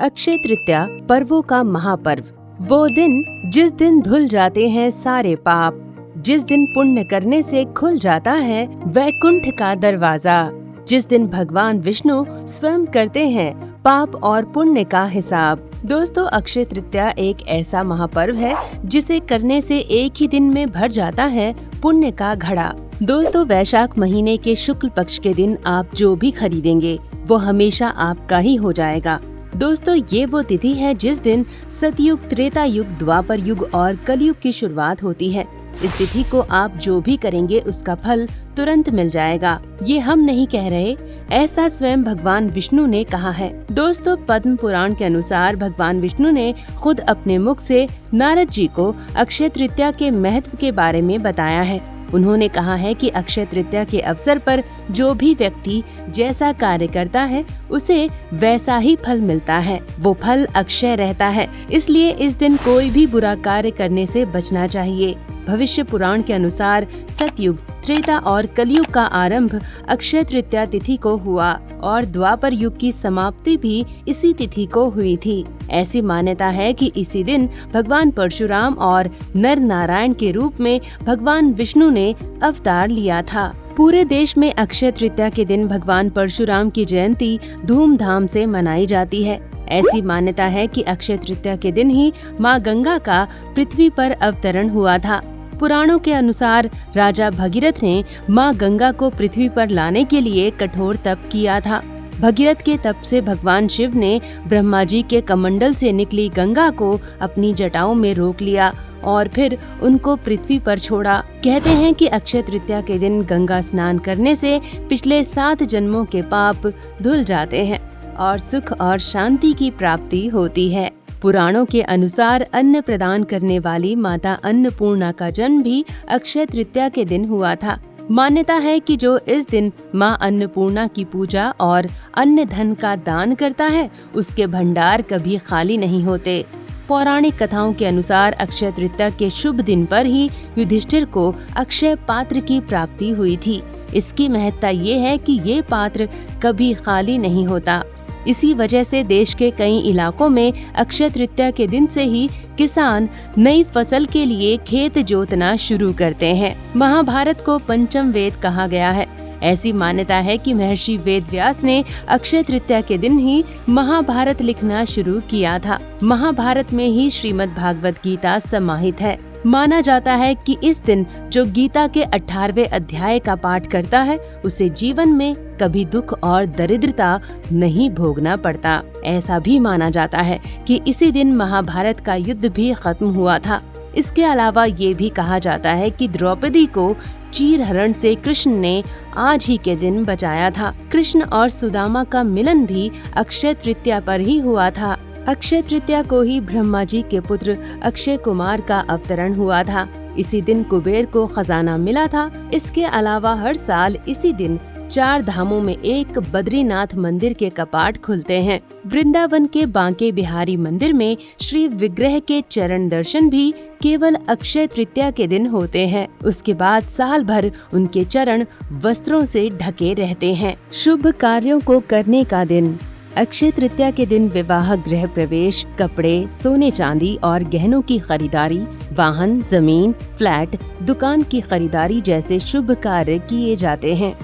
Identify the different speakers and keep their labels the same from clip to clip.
Speaker 1: अक्षय तृतीया पर्वों का महापर्व, वो दिन जिस दिन धुल जाते हैं सारे पाप, जिस दिन पुण्य करने से खुल जाता है वैकुंठ का दरवाजा, जिस दिन भगवान विष्णु स्वयं करते हैं पाप और पुण्य का हिसाब। दोस्तों, अक्षय तृतीया एक ऐसा महापर्व है जिसे करने से एक ही दिन में भर जाता है पुण्य का घड़ा। दोस्तों, वैशाख महीने के शुक्ल पक्ष के दिन आप जो भी खरीदेंगे वो हमेशा आपका ही हो जाएगा। दोस्तों, ये वो तिथि है जिस दिन सतयुग, त्रेता युग, द्वापर युग और कलयुग की शुरुआत होती है। इस तिथि को आप जो भी करेंगे उसका फल तुरंत मिल जाएगा। ये हम नहीं कह रहे, ऐसा स्वयं भगवान विष्णु ने कहा है। दोस्तों, पद्म पुराण के अनुसार भगवान विष्णु ने खुद अपने मुख से नारद जी को अक्षय तृतीया के महत्व के बारे में बताया है। उन्होंने कहा है कि अक्षय तृतीया के अवसर पर जो भी व्यक्ति जैसा कार्य करता है उसे वैसा ही फल मिलता है, वो फल अक्षय रहता है। इसलिए इस दिन कोई भी बुरा कार्य करने से बचना चाहिए। भविष्य पुराण के अनुसार सतयुग, त्रेता और कलयुग का आरंभ अक्षय तृतीया तिथि को हुआ और द्वापर युग की समाप्ति भी इसी तिथि को हुई थी। ऐसी मान्यता है कि इसी दिन भगवान परशुराम और नर नारायण के रूप में भगवान विष्णु ने अवतार लिया था। पूरे देश में अक्षय तृतीया के दिन भगवान परशुराम की जयंती धूमधाम से मनाई जाती है। ऐसी मान्यता है कि अक्षय तृतीया के दिन ही माँ गंगा का पृथ्वी पर अवतरण हुआ था। पुराणों के अनुसार राजा भगीरथ ने माँ गंगा को पृथ्वी पर लाने के लिए कठोर तप किया था। भगीरथ के तप से भगवान शिव ने ब्रह्मा जी के कमंडल से निकली गंगा को अपनी जटाओं में रोक लिया और फिर उनको पृथ्वी पर छोड़ा। कहते हैं कि अक्षय तृतीया के दिन गंगा स्नान करने से पिछले 7 जन्मों के पाप धुल जाते हैं और सुख और शांति की प्राप्ति होती है। पुराणों के अनुसार अन्न प्रदान करने वाली माता अन्नपूर्णा का जन्म भी अक्षय तृतीया के दिन हुआ था। मान्यता है कि जो इस दिन माँ अन्नपूर्णा की पूजा और अन्न धन का दान करता है उसके भंडार कभी खाली नहीं होते। पौराणिक कथाओं के अनुसार अक्षय तृतीया के शुभ दिन पर ही युधिष्ठिर को अक्षय पात्र की प्राप्ति हुई थी। इसकी महत्ता ये है कि ये पात्र कभी खाली नहीं होता। इसी वजह से देश के कई इलाकों में अक्षय तृतीया के दिन से ही किसान नई फसल के लिए खेत जोतना शुरू करते हैं। महाभारत को पंचम वेद कहा गया है। ऐसी मान्यता है कि महर्षि वेद व्यास ने अक्षय तृतीया के दिन ही महाभारत लिखना शुरू किया था। महाभारत में ही श्रीमद् भागवत गीता समाहित है। माना जाता है कि इस दिन जो गीता के 18वें अध्याय का पाठ करता है उसे जीवन में कभी दुख और दरिद्रता नहीं भोगना पड़ता। ऐसा भी माना जाता है कि इसी दिन महाभारत का युद्ध भी खत्म हुआ था। इसके अलावा ये भी कहा जाता है कि द्रौपदी को चीरहरण से कृष्ण ने आज ही के दिन बचाया था। कृष्ण और सुदामा का मिलन भी अक्षय तृतीया पर ही हुआ था। अक्षय तृतीया को ही ब्रह्मा जी के पुत्र अक्षय कुमार का अवतरण हुआ था। इसी दिन कुबेर को खजाना मिला था। इसके अलावा हर साल इसी दिन 4 धामों में एक बद्रीनाथ मंदिर के कपाट खुलते हैं। वृंदावन के बांके बिहारी मंदिर में श्री विग्रह के चरण दर्शन भी केवल अक्षय तृतीया के दिन होते हैं। उसके बाद साल भर उनके चरण वस्त्रों से ढके रहते हैं। शुभ कार्यों को करने का दिन। अक्षय तृतीया के दिन विवाह, गृह प्रवेश, कपड़े, सोने चांदी और गहनों की खरीदारी, वाहन, जमीन, फ्लैट, दुकान की खरीदारी जैसे शुभ कार्य किए जाते हैं।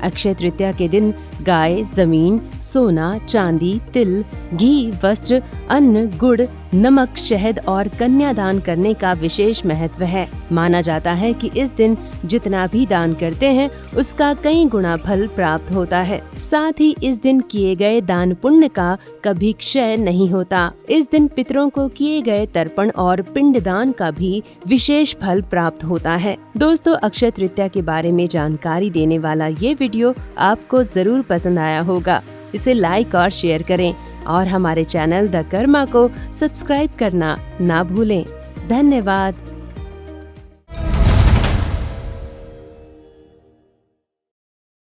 Speaker 1: अक्षय तृतीया के दिन गाय, जमीन, सोना, चांदी, तिल, घी, वस्त्र, अन्न, गुड़, नमक, शहद और कन्यादान करने का विशेष महत्व है। माना जाता है कि इस दिन जितना भी दान करते हैं उसका कई गुना फल प्राप्त होता है। साथ ही इस दिन किए गए दान पुण्य का कभी क्षय नहीं होता। इस दिन पितरों को किए गए तर्पण और पिंडदान का भी विशेष फल प्राप्त होता है। दोस्तों, अक्षय तृतीया के बारे में जानकारी देने वाला ये वीडियो आपको जरूर पसंद आया होगा। इसे लाइक और शेयर करें और हमारे चैनल द कर्मा को सब्सक्राइब करना ना भूलें। धन्यवाद।